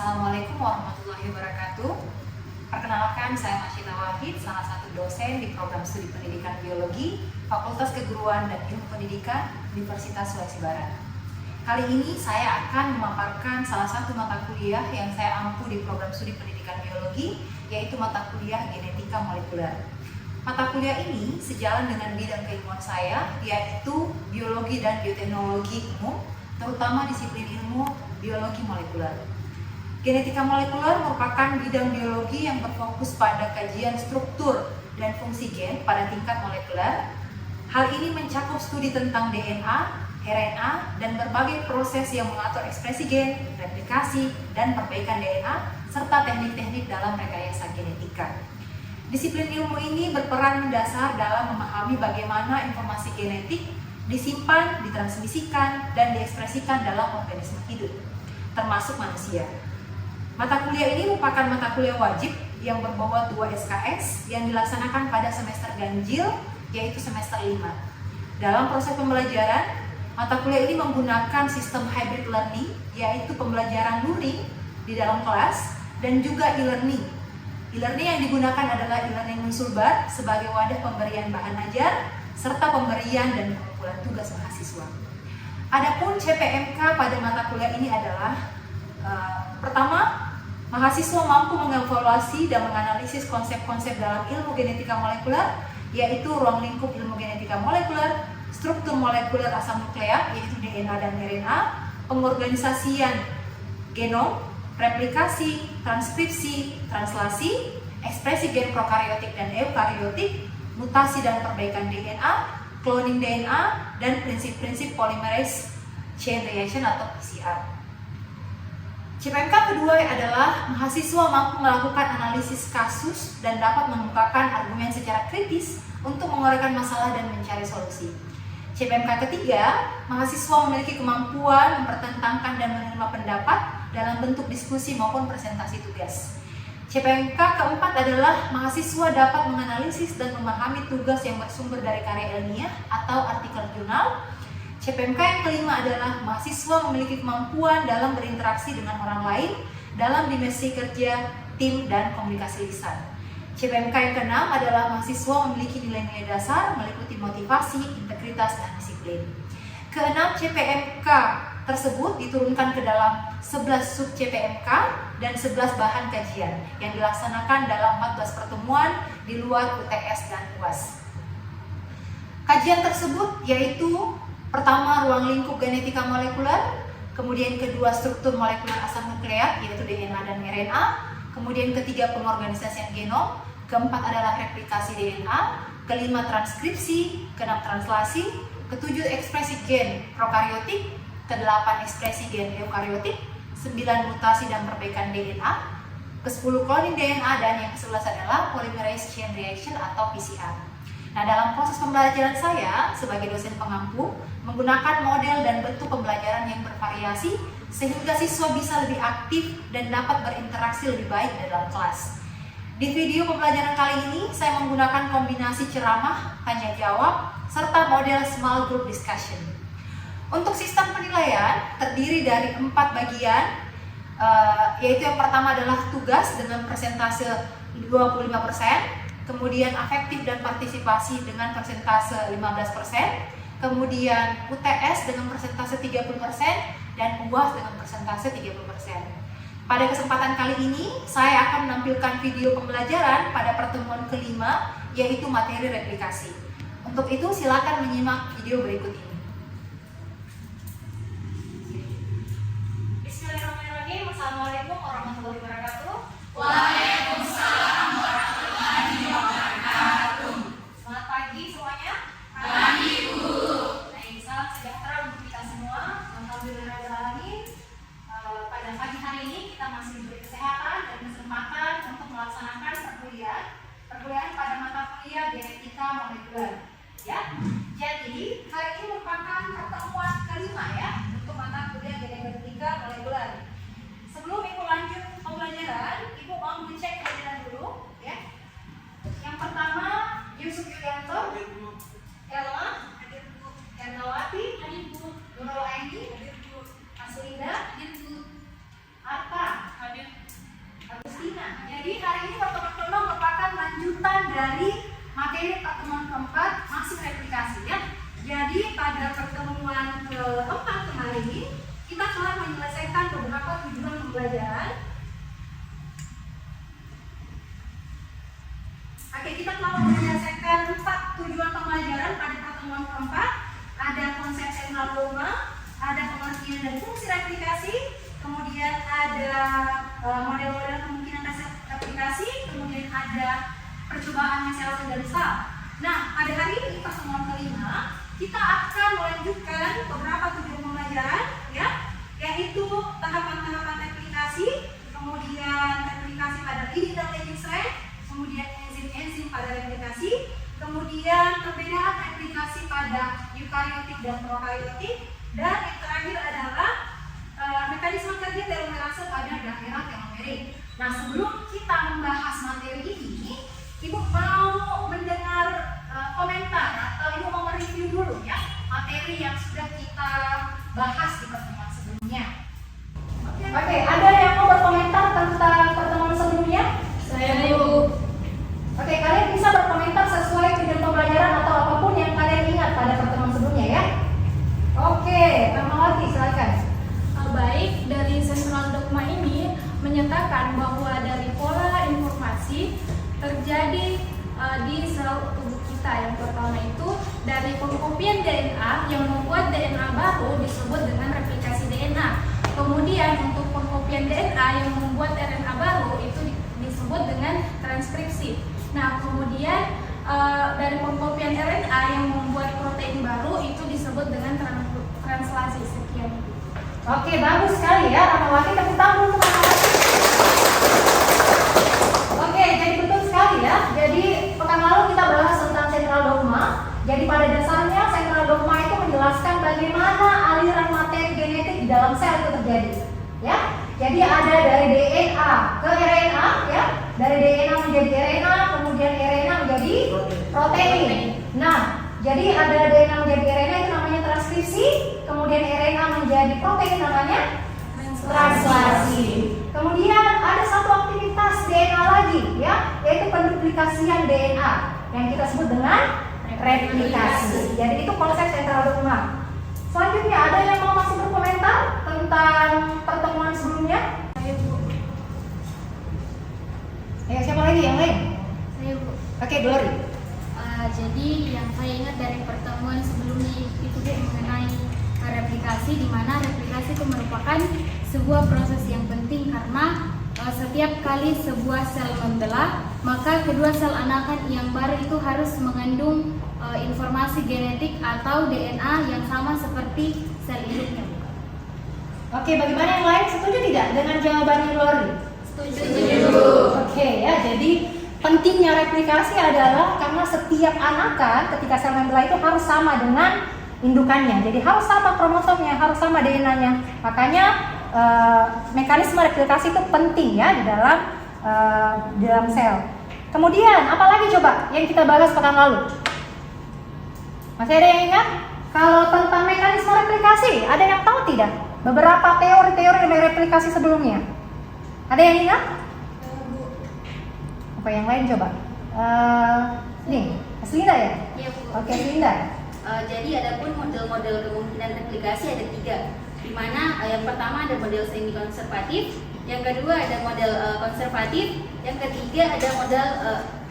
Assalamualaikum warahmatullahi wabarakatuh. Perkenalkan, saya Masyita Wahid, salah satu dosen di program studi pendidikan biologi Fakultas Keguruan dan Ilmu Pendidikan Universitas Sulawesi Barat. Kali ini saya akan memaparkan salah satu mata kuliah yang saya ampu di program studi pendidikan biologi, yaitu mata kuliah genetika molekuler. Mata kuliah ini sejalan dengan bidang keilmuan saya, yaitu biologi dan bioteknologi umum, terutama disiplin ilmu biologi molekuler. Genetika molekuler merupakan bidang biologi yang berfokus pada kajian struktur dan fungsi gen pada tingkat molekuler. Hal ini mencakup studi tentang DNA, RNA, dan berbagai proses yang mengatur ekspresi gen, replikasi, dan perbaikan DNA, serta teknik-teknik dalam rekayasa genetika. Disiplin ilmu ini berperan mendasar dalam memahami bagaimana informasi genetik disimpan, ditransmisikan, dan diekspresikan dalam organisme hidup, termasuk manusia. Mata kuliah ini merupakan mata kuliah wajib yang berbobot 2 SKS yang dilaksanakan pada semester ganjil, yaitu semester 5. Dalam proses pembelajaran, mata kuliah ini menggunakan sistem hybrid learning, yaitu pembelajaran luring di dalam kelas dan juga e-learning. E-learning yang digunakan adalah e-learning Mensulbar sebagai wadah pemberian bahan ajar serta pemberian dan pengumpulan tugas mahasiswa. Adapun CPMK pada mata kuliah ini adalah pertama, mahasiswa mampu mengevaluasi dan menganalisis konsep-konsep dalam ilmu genetika molekuler, yaitu ruang lingkup ilmu genetika molekuler, struktur molekuler asam nukleat, yaitu DNA dan RNA, pengorganisasian genom, replikasi, transkripsi, translasi, ekspresi gen prokariotik dan eukariotik, mutasi dan perbaikan DNA, cloning DNA, dan prinsip-prinsip polymerase chain reaction atau PCR. CPMK kedua adalah mahasiswa mampu melakukan analisis kasus dan dapat mengemukakan argumen secara kritis untuk menguraikan masalah dan mencari solusi. CPMK ketiga, mahasiswa memiliki kemampuan mempertentangkan dan menerima pendapat dalam bentuk diskusi maupun presentasi tugas. CPMK keempat adalah mahasiswa dapat menganalisis dan memahami tugas yang bersumber dari karya ilmiah atau artikel jurnal. CPMK yang kelima adalah mahasiswa memiliki kemampuan dalam berinteraksi dengan orang lain dalam dimensi kerja, tim, dan komunikasi lisan. CPMK yang keenam adalah mahasiswa memiliki nilai-nilai dasar meliputi motivasi, integritas, dan disiplin. Keenam CPMK tersebut diturunkan ke dalam 11 sub CPMK dan 11 bahan kajian yang dilaksanakan dalam 14 pertemuan di luar UTS dan UAS. Kajian tersebut yaitu pertama, ruang lingkup genetika molekuler, kemudian kedua, struktur molekuler asam nukleat, yaitu DNA dan RNA, kemudian ketiga, pengorganisasian genom, keempat adalah replikasi DNA, kelima, transkripsi, keenam, translasi, ketujuh, ekspresi gen prokariotik, kedelapan, ekspresi gen eukariotik, 9, mutasi dan perbaikan DNA, ke-10, cloning DNA, dan yang ke-11 adalah polymerase chain reaction atau PCR. Nah, dalam proses pembelajaran saya sebagai dosen pengampu menggunakan model dan bentuk pembelajaran yang bervariasi sehingga siswa bisa lebih aktif dan dapat berinteraksi lebih baik dalam kelas. Di video pembelajaran kali ini saya menggunakan kombinasi ceramah, tanya jawab, serta model small group discussion. Untuk sistem penilaian terdiri dari 4 bagian, yaitu yang pertama adalah tugas dengan persentase 25%, kemudian afektif dan partisipasi dengan persentase 15%, kemudian UTS dengan persentase 30%, dan UAS dengan persentase 30%. Pada kesempatan kali ini, saya akan menampilkan video pembelajaran pada pertemuan kelima, yaitu materi replikasi. Untuk itu, silakan menyimak video berikut ini. Bismillahirrahmanirrahim. Assalamualaikum warahmatullahi wabarakatuh. Waalaikumsalam warahmatullahi wabarakatuh. Selamat pagi semuanya. Pagi, Bu. Baik, salam sejahtera untuk kita semua. Alhamdulillahirrahmanirrahim. Pada pagi hari ini kita masih diberi kesehatan dan kesempatan untuk melaksanakan perkuliahan pada mata kuliah genetika molekuler. Ya, jadi hari ini merupakan pertemuan kelima ya untuk mata kuliah genetika molekuler. Sebelum Ibu lanjut pembelajaran, Ibu mau ngecek kehadiran dulu ya. Yang pertama, Yusuf Yulianto, Elma, hadir Bu. Ernawati, hadir Bu. Nurul Aini, hadir Bu. Aslinda, hadir Bu. Arta, hadir pertemuan keempat kemarin, kita telah menyelesaikan beberapa tujuan pembelajaran. Oke, kita telah menyelesaikan 4 tujuan pembelajaran pada pertemuan keempat. Ada konsep sentral dogma, ada pengertian dan fungsi replikasi, kemudian ada model-model kemungkinan tes replikasi, kemudian ada percobaan Michelson dan Stahl. Nah, pada hari ini pertemuan kelima, kita akan melanjutkan beberapa tujuan pembelajaran, ya, yaitu tahapan-tahapan replikasi, kemudian replikasi pada leading dan lagging strand, kemudian enzim-enzim pada replikasi, kemudian perbedaan replikasi pada eukariotik dan prokariotik, dan yang terakhir adalah mekanisme kerja telomerase pada daerah telomerik. Nah, sebelum kita membahas materi ini, Ibu mau mendengar komentar atau Ibu mau mereview dulu ya materi yang sudah kita bahas di pertemuan sebelumnya. Oke, ada yang mau berkomentar tentang pertemuan sebelumnya? Saya Bu. Oke, kalian bisa berkomentar sesuai tujuan pembelajaran atau apapun yang kalian ingat pada pertemuan sebelumnya ya. Oke, Kamawati silakan. Baik, dari sentral dogma ini menyatakan bahwa dari pola informasi terjadi di sel tubuh kita. Yang pertama itu dari pengkopian DNA yang membuat DNA baru disebut dengan replikasi DNA. Kemudian untuk pengkopian DNA yang membuat RNA baru itu disebut dengan transkripsi. Nah, kemudian dari pengkopian RNA yang membuat protein baru itu disebut dengan translasi. Sekian. Oke, bagus sekali ya, Rahmawati. Tepuk tangan untuk Rahmawati. Oke, jadi betul sekali ya. Jadi pekan lalu kita bahas tentang sentral dogma. Jadi pada dasarnya sentral dogma itu menjelaskan bagaimana aliran materi genetik di dalam sel itu terjadi. Ya, jadi ada dari DNA ke RNA, ya, dari DNA menjadi RNA, kemudian RNA menjadi protein. Nah, jadi ada DNA menjadi RNA itu namanya transkripsi, kemudian RNA menjadi protein namanya translasi. Kemudian ada satu aktivitas DNA lagi, ya, yaitu penduplikasian DNA yang kita sebut dengan replikasi. Jadi itu konsep sentral dogma. Selanjutnya ada yang mau masih berkomentar tentang pertemuan sebelumnya? Saya Bu. Ya, siapa lagi yang lain? Saya Bu. Oke, Glory. Jadi yang saya ingat dari pertemuan sebelumnya itu mengenai replikasi, di mana replikasi itu merupakan sebuah proses yang penting karena setiap kali sebuah sel membelah, maka kedua sel anakan yang baru itu harus mengandung informasi genetik atau DNA yang sama seperti sel induknya. Oke, bagaimana yang lain? Setuju tidak dengan jawabannya Glory? Setuju. Oke, ya, jadi pentingnya replikasi adalah karena setiap anakan ketika sel membelah itu harus sama dengan indukannya. Jadi harus sama kromosomnya, harus sama DNA-nya. Makanya mekanisme replikasi itu penting ya di dalam sel. Kemudian apalagi coba yang kita bahas pekan lalu? Masih ada yang ingat? Kalau tentang mekanisme replikasi, ada yang tahu tidak? Beberapa teori-teori dari replikasi sebelumnya. Ada yang ingat? Apa yang lain coba? Nih, Aslinda ya? Iya Bu. Oke, Aslinda. Jadi adapun model-model kemungkinan replikasi ada 3, di mana yang pertama ada model semi konservatif, yang kedua ada model konservatif, yang ketiga ada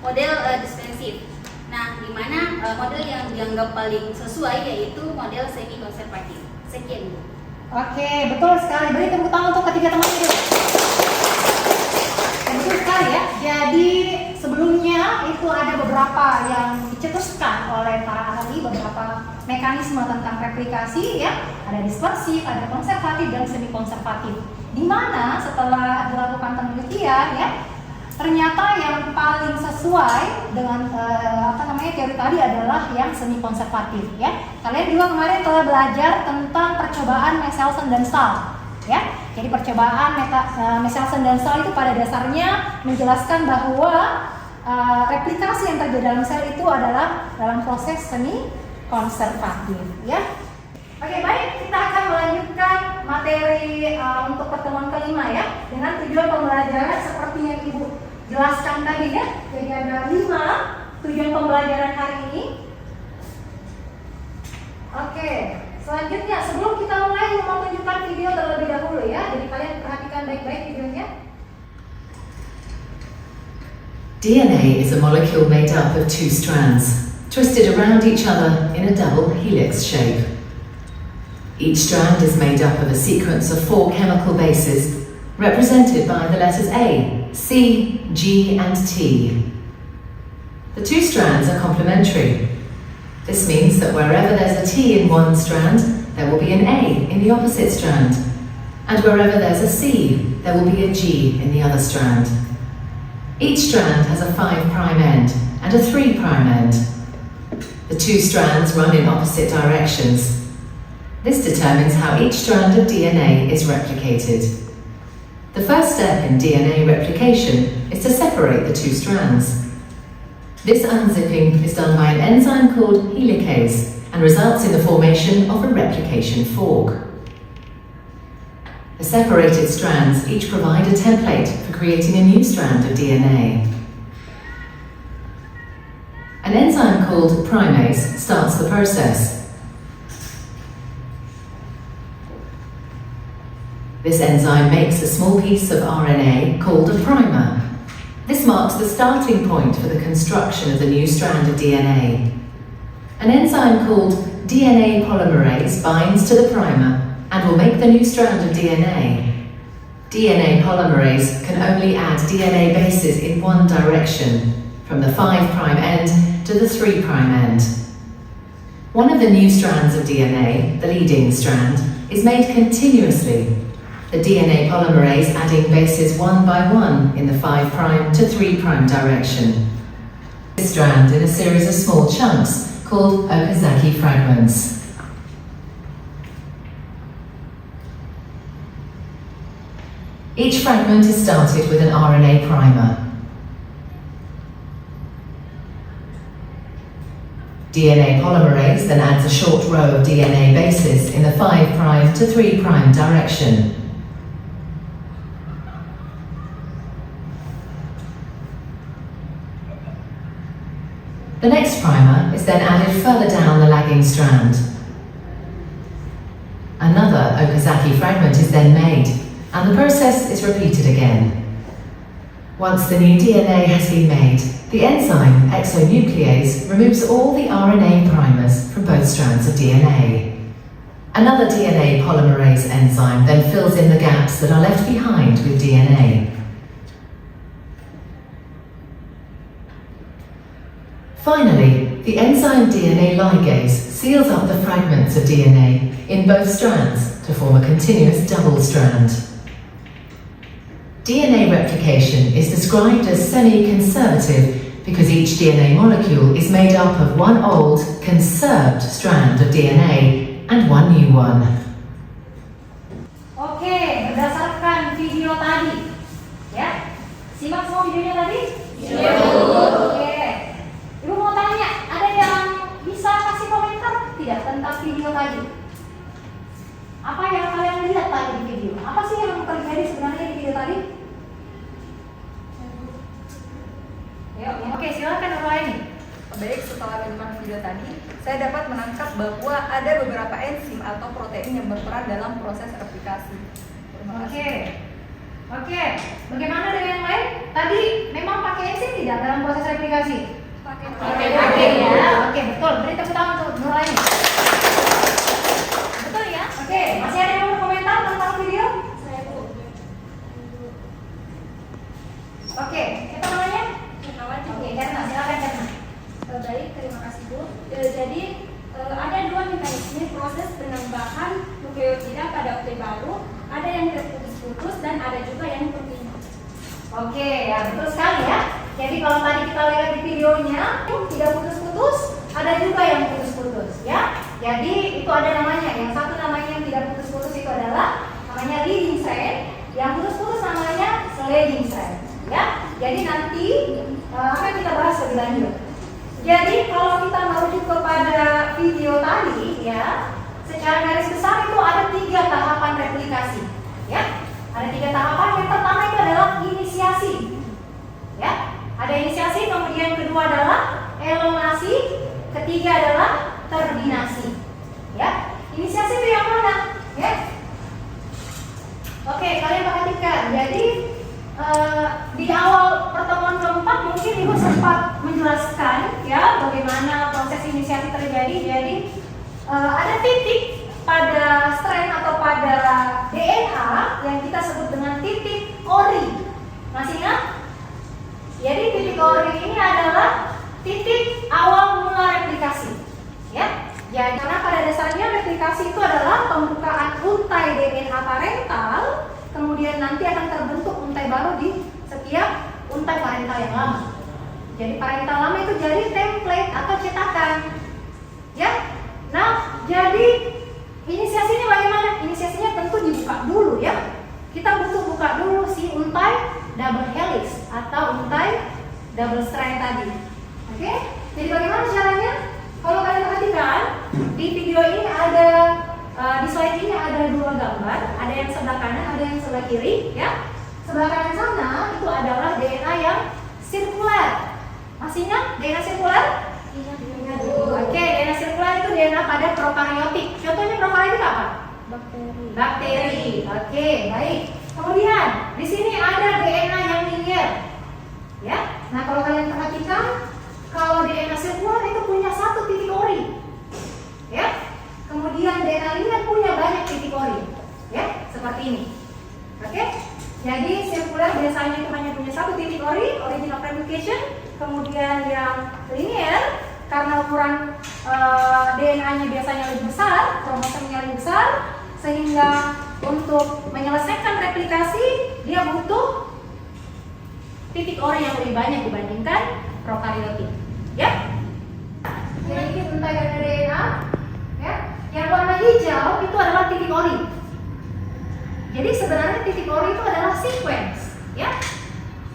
model dispensif. Nah, di mana model yang dianggap paling sesuai yaitu model semi konservatif. Sekian Bu. Oke, betul sekali. Beri tepuk tangan untuk ketiga teman itu. Betul sekali ya. Jadi sebelumnya itu ada beberapa yang dicetuskan oleh para ahli, beberapa mekanisme tentang replikasi ya. Ada dispersif, ada konservatif dan semi konservatif. Di mana setelah dilakukan penelitian ya, ternyata yang paling sesuai dengan teori tadi adalah yang semi konservatif ya. Kalian juga kemarin telah belajar tentang percobaan Michelson dan Stahl ya. Jadi percobaan Michelson dan Stahl itu pada dasarnya menjelaskan bahwa replikasi yang terjadi dalam sel itu adalah dalam proses semi konservatif ya. Oke, baik, kita akan melanjutkan materi untuk pertemuan kelima ya, dengan tujuan pembelajaran seperti yang Ibu jelaskan tadi ya. Jadi ada 5 tujuan pembelajaran hari ini. Oke. selanjutnya sebelum kita mulai mau tunjukkan video terlebih dahulu ya. Jadi kalian perhatikan baik-baik videonya. DNA is a molecule made up of two strands, twisted around each other in a double helix shape. Each strand is made up of a sequence of 4 chemical bases, represented by the letters A, C, G, and T. The two strands are complementary. This means that wherever there's a T in one strand, there will be an A in the opposite strand, and wherever there's a C, there will be a G in the other strand. Each strand has a 5' end and a 3' end. The two strands run in opposite directions. This determines how each strand of DNA is replicated. The first step in DNA replication is to separate the two strands. This unzipping is done by an enzyme called helicase and results in the formation of a replication fork. The separated strands each provide a template for creating a new strand of DNA. An enzyme called primase starts the process. This enzyme makes a small piece of RNA called a primer. This marks the starting point for the construction of the new strand of DNA. An enzyme called DNA polymerase binds to the primer and will make the new strand of DNA. DNA polymerase can only add DNA bases in one direction, from the 5' end to the 3' end. One of the new strands of DNA, the leading strand, is made continuously, the DNA polymerase adding bases one by one in the 5' to 3' direction. This strand in a series of small chunks called Okazaki fragments. Each fragment is started with an RNA primer. DNA polymerase then adds a short row of DNA bases in the 5' to 3' direction. The next primer is then added further down the lagging strand. Another Okazaki fragment is then made, and the process is repeated again. Once the new DNA has been made, the enzyme exonuclease removes all the RNA primers from both strands of DNA. Another DNA polymerase enzyme then fills in the gaps that are left behind with DNA. Finally, the enzyme DNA ligase seals up the fragments of DNA in both strands to form a continuous double strand. DNA replication is described as semi-conservative because each DNA molecule is made up of one old, conserved strand of DNA and one new one. Oke, berdasarkan video tadi, ya, simak semua videonya tadi? Iya. Oke, Ibu mau tanya, ada yang bisa kasih komentar tidak tentang video tadi? Apa yang kalian lihat tadi di video? Apa sih yang terjadi sebenarnya di video tadi? Oke, silakan Nurlaini. Baik, setelah menonton video tadi, saya dapat menangkap bahwa ada beberapa enzim atau protein yang berperan dalam proses replikasi. Terima kasih. Oke. Bagaimana dengan yang lain? Tadi memang pakai enzim tidak dalam proses replikasi? Pakai ya. Oke, betul. Beri tepuk tangan untuk Nurlaini. Betul ya? Oke, masih ada yang mau komentar tentang video? Saya Bu. Oke, siapa namanya? Oke, Karena silakan Karena. Baik, terima kasih Bu. Jadi ada dua mekanisme proses penambahan nukleotida pada OT baru. Ada yang terputus-putus dan ada juga yang terpindah. Oke, ya betul sekali ya. Jadi kalau tadi kita lihat di videonya tidak putus-putus, ada juga yang putus-putus ya. Jadi itu ada namanya. Yang satu namanya yang tidak putus-putus itu adalah namanya leading strand, yang putus-putus namanya sliding strand ya. Jadi nanti akan kita bahas lebih lanjut. Jadi kalau kita merujuk kepada video tadi ya, secara garis besar itu ada 3 tahapan replikasi ya. Ada 3 tahapan. Yang pertama itu adalah inisiasi ya. Ada inisiasi, kemudian kedua adalah elongasi, ketiga adalah terminasi ya. Inisiasi sempat menjelaskan ya bagaimana proses inisiasi terjadi. Jadi ada titik pada strand atau pada DNA yang kita sebut dengan titik ori. Masih ingat? Jadi titik ori ini adalah titik awal mula replikasi. Ya. Jadi karena pada dasarnya replikasi itu adalah pembukaan untai DNA parental, kemudian nanti akan terbentuk untai baru di setiap untai parental yang lama. Jadi parental lama itu jadi template atau cetakan. Ya. Nah, jadi inisiasinya bagaimana? Inisiasinya tentu dibuka dulu ya. Kita butuh buka dulu si untai double helix atau untai double strand tadi. Oke? Jadi bagaimana caranya? Kalau kalian perhatikan di video ini ada di slide ini ada dua gambar, ada yang sebelah kanan, ada yang sebelah kiri, ya. Sebelah kanan sana itu adalah DNA yang sirkular. Masih ingat DNA sirkular? Ingat. Oke, DNA sirkular itu DNA pada prokaryotik. Contohnya prokaryotik apa? Bakteri. Oke, baik. Kemudian di sini ada DNA yang linear. Ya. Nah, kalau kalian perhatikan, kalau DNA sirkular itu punya satu titik ori. Ya. Kemudian DNA linear punya banyak titik ori. Ya, seperti ini. Oke? Jadi sirkular biasanya itu hanya punya satu titik ori, origin of replication. Kemudian yang linear karena ukuran DNA-nya biasanya lebih besar, kromosomnya lebih besar, sehingga untuk menyelesaikan replikasi dia butuh titik ori yang lebih banyak dibandingkan prokaryotik. Ya. Jadi ini untai DNA. Ya. Yang warna hijau itu adalah titik ori. Jadi sebenarnya titik ori itu adalah sequence, ya.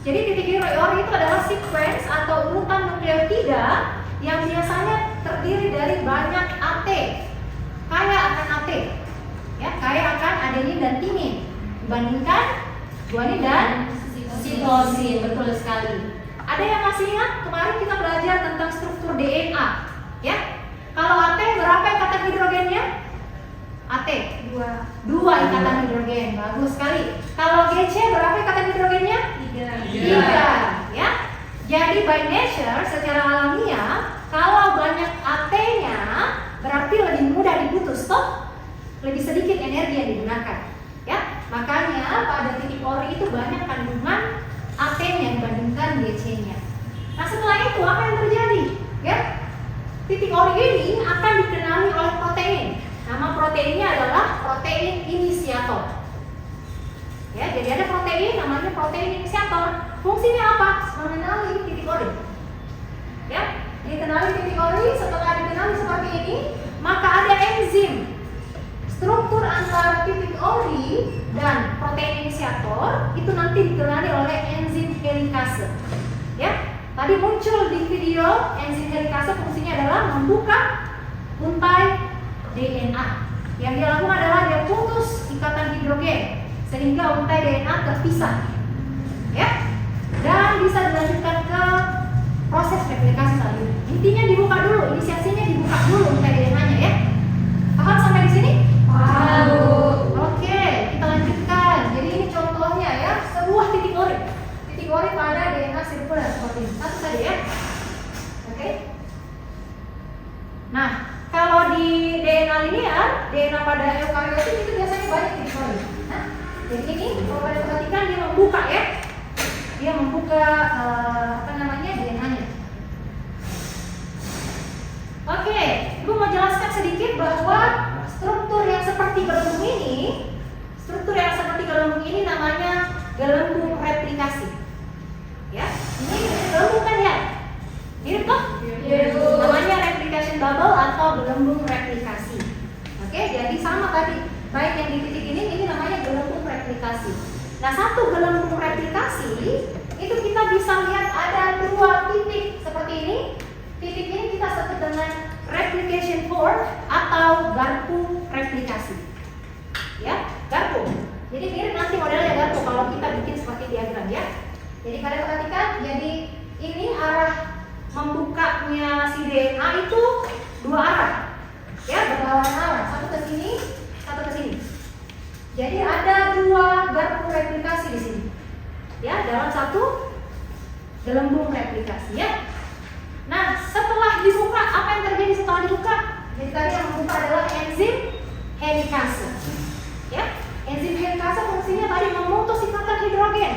Jadi titik ori itu adalah sequence atau urutan nukleotida yang biasanya terdiri dari banyak AT, kaya akan AT, ya, kaya akan adenin dan timin dibandingkan guanin dan sitosin. Betul sekali. Ada yang masih ingat kemarin kita belajar tentang struktur DNA, ya? Kalau AT berapa ikatan hidrogennya? AT dua ikatan hidrogen, bagus sekali. Kalau GC berapa ikatan hidrogennya? 3, ya. Jadi by nature secara alamiah kalau banyak AT-nya berarti lebih mudah diputus, toh lebih sedikit energi yang digunakan, ya. Makanya pada titik ori itu banyak kandungan AT-nya dibandingkan GC-nya. Nah, setelah itu apa yang terjadi? Ya, titik ori ini akan dikenali oleh protein. Nama proteinnya adalah protein inisiator. Ya, jadi ada protein namanya protein inisiator. Fungsinya apa? Mengenali titik ori. Ya, dikenali titik ori. Setelah dikenali seperti ini, maka ada enzim. Struktur antara titik ori dan protein inisiator itu nanti dikenali oleh enzim helikase. Ya, tadi muncul di video enzim helikase fungsinya adalah membuka untai DNA. Yang dia lakukan adalah dia putus ikatan hidrogen sehingga untai DNA terpisah. Ya, dan bisa dilanjutkan ke proses replikasi selanjutnya. Intinya dibuka dulu, inisiasinya dibuka dulu untai DNA-nya, ya. Paham sampai di sini? Paham. Oke, kita lanjutkan. Jadi ini contohnya ya, sebuah titik ori. Titik ori pada DNA sirkular seperti ini. Satu saja ya. Oke. Nah, kalau di DNA linear, DNA pada eukariotik itu biasanya banyak titik ori. Nah, jadi ini kalau kalian perhatikan dia membuka ya. Dia membuka DNA-nya. Oke, Ibu mau jelaskan sedikit bahwa struktur yang seperti gelembung ini namanya gelembung replikasi. Ya, ini gelembung kan ya? Mirip toh? Namanya replication bubble atau gelembung replikasi. Oke, jadi sama tadi. Baik yang di titik ini namanya gelembung replikasi. Nah, satu gelembung replikasi itu kita bisa lihat ada dua titik seperti ini. Titik ini kita sebut dengan replication fork atau garpu replikasi. Ya, garpu. Jadi mirip nanti modelnya garpu kalau kita bikin seperti diagram ya. Jadi kalian perhatikan, jadi ini arah membukanya si DNA itu dua arah. Ya, berlawanan arah. Satu ke sini, satu ke sini. Jadi ada dua garpu replikasi di sini. Ya, dalam satu gelembung replikasi ya. Nah, setelah dibuka, apa yang terjadi setelah dibuka? Jadi tadi yang membuka adalah enzim helikase. Ya, enzim helikase fungsinya tadi memutus ikatan hidrogen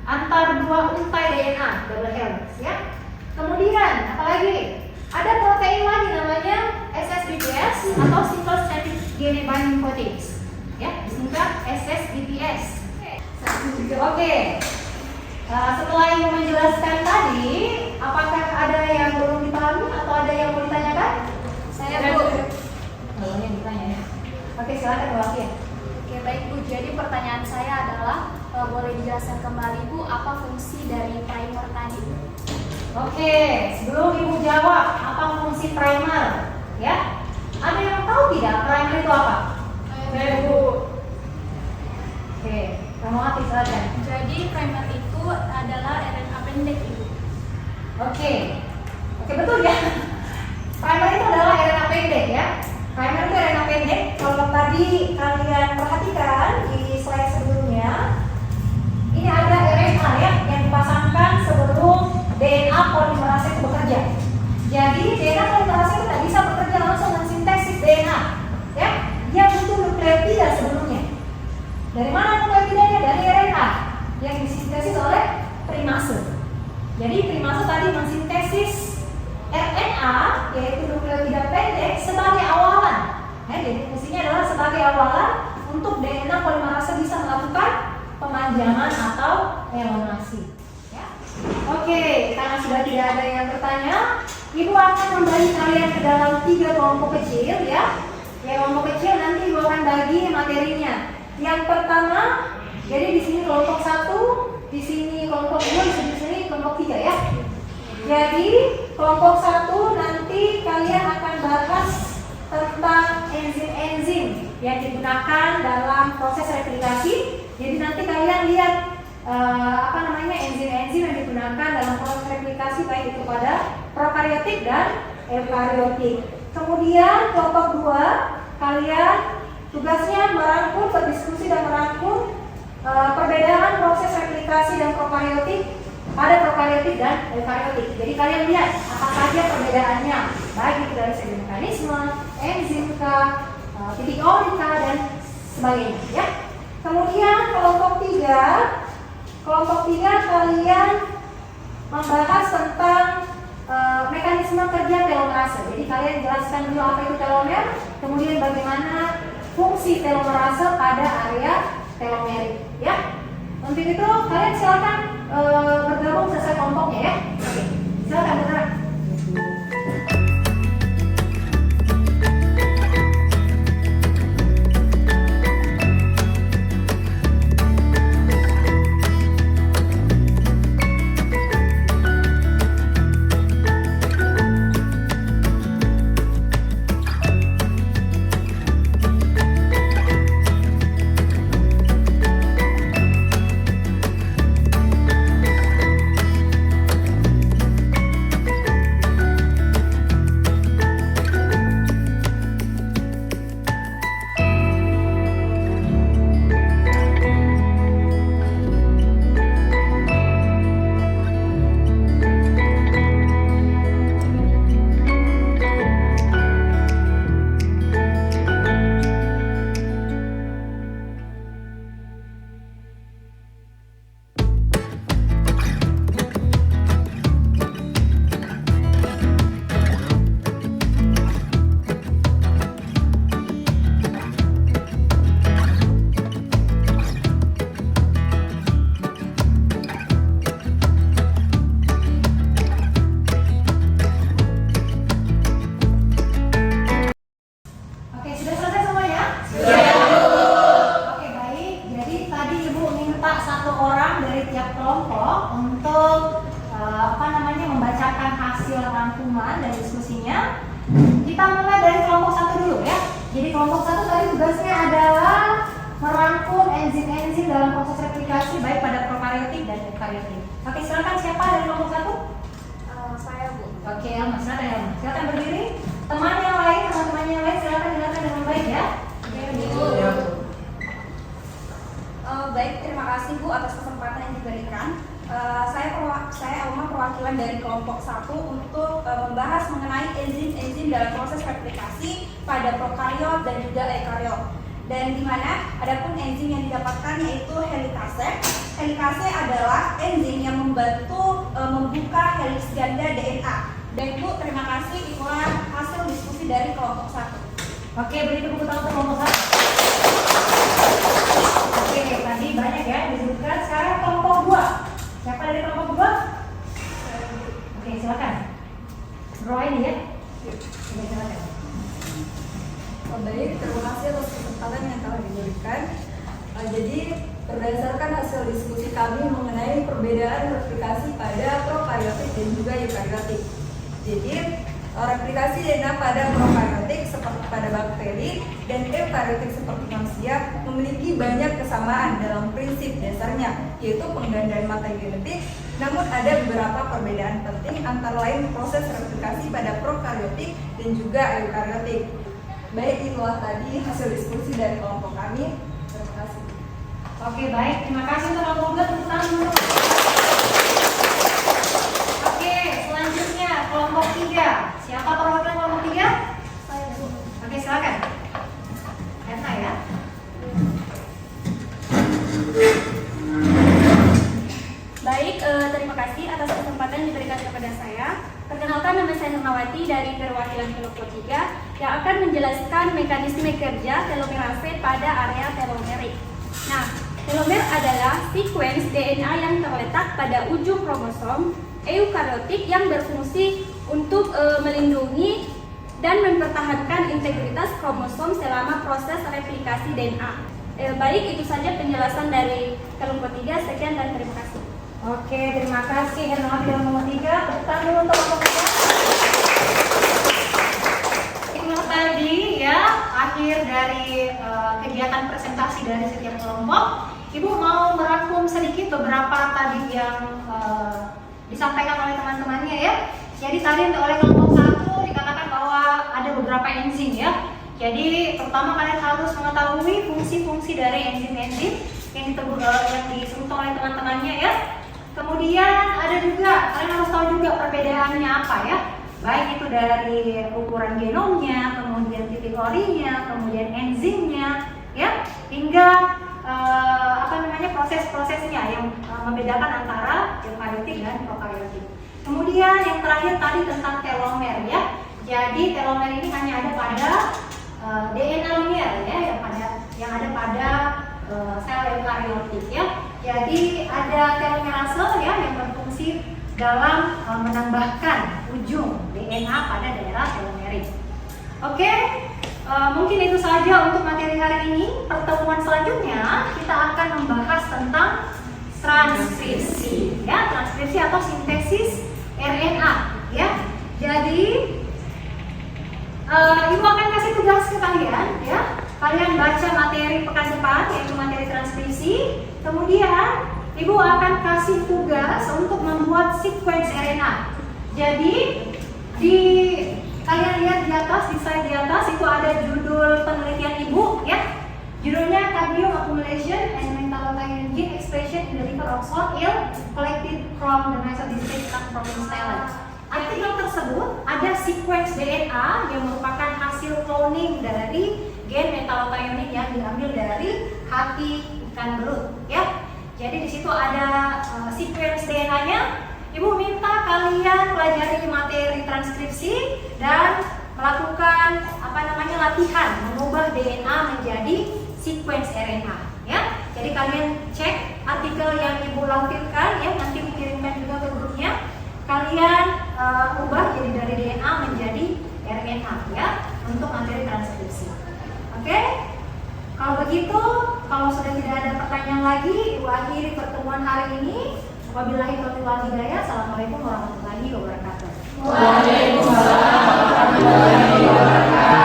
antar dua untai DNA double helix ya. Kemudian apalagi? Ada protein lagi namanya SSBPS atau single stranded DNA binding proteins. Ya, disingkat SSBPS. Oke. Setelah Ibu menjelaskan tadi, apakah ada yang belum dipahami atau ada yang mau ditanyakan? Saya Bu. Belum yang ditanya ya. Oke, silakan Bu Afia. Oke baik Bu, jadi pertanyaan saya adalah boleh dijelaskan kembali Bu apa fungsi dari primer tadi? Oke, sebelum Ibu jawab apa fungsi primer, ya? Ada yang tahu tidak primer itu apa? Saya Bu. Oke, kamu Ati silakan. Jadi primer itu adalah RNA pendek Ibu. Oke, betul ya. Primer itu adalah RNA pendek ya. Primer itu RNA pendek. Kalau tadi kalian perhatikan di slide sebelumnya, ini ada RNA ya yang dipasangkan sebelum DNA polimerase itu bekerja. Jadi DNA polimerase itu tidak bisa bekerja langsung mensintesis DNA, ya. Dia butuh nukleotida sebelumnya. Dari mana nukleotidanya? Dari RNA yang disintesis oleh primase. Jadi primase tadi mensintesis RNA yaitu nukleotida pendek sebagai awalan. Jadi fungsinya adalah sebagai awalan untuk DNA polimerase bisa melakukan pemanjangan atau elongasi. Ya. Oke, karena sudah tidak ada yang bertanya, Ibu akan membagi kalian ke dalam 3 kelompok kecil ya. Yang kelompok kecil nanti Ibu akan bagi materinya. Yang pertama, jadi di sini kelompok 1, di sini kelompok 2, di sini kelompok 3 ya. Jadi kelompok 1 nanti kalian akan bahas tentang enzim-enzim yang digunakan dalam proses replikasi. Jadi nanti kalian lihat enzim-enzim yang digunakan dalam proses replikasi baik itu pada prokariotik dan eukariotik. Kemudian kelompok 2 kalian tugasnya merangkum, berdiskusi dan merangkum perbedaan proses replikasi dan prokariotik pada prokariotik dan eukariotik. Jadi kalian lihat apa saja perbedaannya, baik itu dari segi mekanisme, enzim titik olika dan sebagainya ya. Kemudian kelompok 3 kalian membahas tentang mekanisme kerja telomerase. Jadi kalian jelaskan dulu apa itu telomer, kemudian bagaimana fungsi telomerase pada area telomerik ya. Untuk itu kalian silakan bergabung sesuai kelompoknya ya. Oke, silakan bergerak. Baik, terima kasih Bu atas kesempatan yang diberikan. Saya ada prokariot dan juga eukariot. Dan di mana adapun enzim yang didapatkan yaitu helikase. Helikase adalah enzim yang membantu membuka heliks ganda DNA. Dan Ibu, terima kasih, itulah hasil diskusi dari kelompok 1. Oke, beri tepuk tangan untuk kelompok 1. Oke, tadi banyak ya disebutkan. Sekarang kelompok 2. Siapa dari kelompok 2? Oke, silakan. Roy ini ya. Oke, silakan. Baik, terima kasih atas kesempatan yang telah diberikan. Jadi berdasarkan hasil diskusi kami mengenai perbedaan replikasi pada prokaryotik dan juga eukaryotik. Jadi replikasi DNA pada prokaryotik seperti pada bakteri dan eukaryotik seperti manusia memiliki banyak kesamaan dalam prinsip dasarnya, yaitu penggandaan materi genetik. Namun ada beberapa perbedaan penting antara lain proses replikasi pada prokaryotik dan juga eukaryotik. Baik, itulah tadi hasil diskusi dari kelompok kami. Terima kasih. Oke, baik. Terima kasih untuk kelompok 2. Tepuk tangan dulu. Oke, selanjutnya kelompok 3. Siapa perwakilan kelompok 3? Saya, Bu. Oke, silakan. Edna ya. Baik, terima kasih atas kesempatan yang diberikan kepada saya. Perkenalkan, nama saya Nurmawati dari perwakilan kelompok 3 yang akan menjelaskan mekanisme kerja telomerase pada area telomerik. Nah, telomer adalah sequence DNA yang terletak pada ujung kromosom eukaryotik yang berfungsi untuk melindungi dan mempertahankan integritas kromosom selama proses replikasi DNA. Baik, itu saja penjelasan dari kelompok 3. Sekian dan terima kasih. Oke, terima kasih Hermawati dan kelompok 3. Tepuk tangan dulu untuk kelompok 3. Itulah tadi ya akhir dari kegiatan presentasi dari setiap kelompok. Ibu mau merangkum sedikit beberapa tadi yang disampaikan oleh teman-temannya ya. Jadi tadi oleh kelompok 1 dikatakan bahwa ada beberapa enzim ya. Jadi pertama kalian harus mengetahui fungsi-fungsi dari enzim-enzim yang disebutkan oleh teman-temannya ya. Kemudian ada juga, kalian harus tahu juga perbedaannya apa ya. Baik itu dari ukuran genomnya, kemudian titik orinya, kemudian enzimnya ya, hingga proses-prosesnya yang membedakan antara eukaryotik dan prokaryotik. Kemudian yang terakhir tadi tentang telomer ya. Jadi telomer ini hanya ada pada DNA linear ya, yang ada pada sel eukaryotik ya. Jadi ada telomerase ya yang berfungsi dalam menambahkan ujung DNA pada daerah telomerik. Oke, mungkin itu saja untuk materi hari ini. Pertemuan selanjutnya kita akan membahas tentang transkripsi ya, transkripsi atau sintesis RNA ya. Jadi Ibu akan kasih tugas ke kalian ya. Kalian baca materi pekan depan yaitu materi transkripsi. Kemudian Ibu akan kasih tugas untuk membuat sequence RNA. Jadi kalian lihat di atas, di slide di atas itu ada judul penelitian Ibu ya. Judulnya Cadmium Accumulation and Metallothionein Gene Expression in the Liver of Soil Collected from the Mesodistrict Province Thailand. Artikel tersebut ada sequence DNA yang merupakan hasil cloning dari gen metallothionein yang diambil dari hati ikan belut ya. Jadi di situ ada sequence DNA-nya. Ibu minta kalian pelajari materi transkripsi dan melakukan latihan mengubah DNA menjadi sequence RNA ya. Jadi kalian cek artikel yang Ibu lampirkan ya, nanti Ibu kirimkan juga ke grupnya. Kalian ubah jadi dari DNA menjadi RNA ya untuk materi transkripsi. Oke? Kalau begitu, kalau sudah tidak ada pertanyaan lagi, Ibu akhiri pertemuan hari ini. Wabillahi taufiq wal hidayah. Assalamualaikum warahmatullahi wabarakatuh. Waalaikumsalam warahmatullahi wabarakatuh.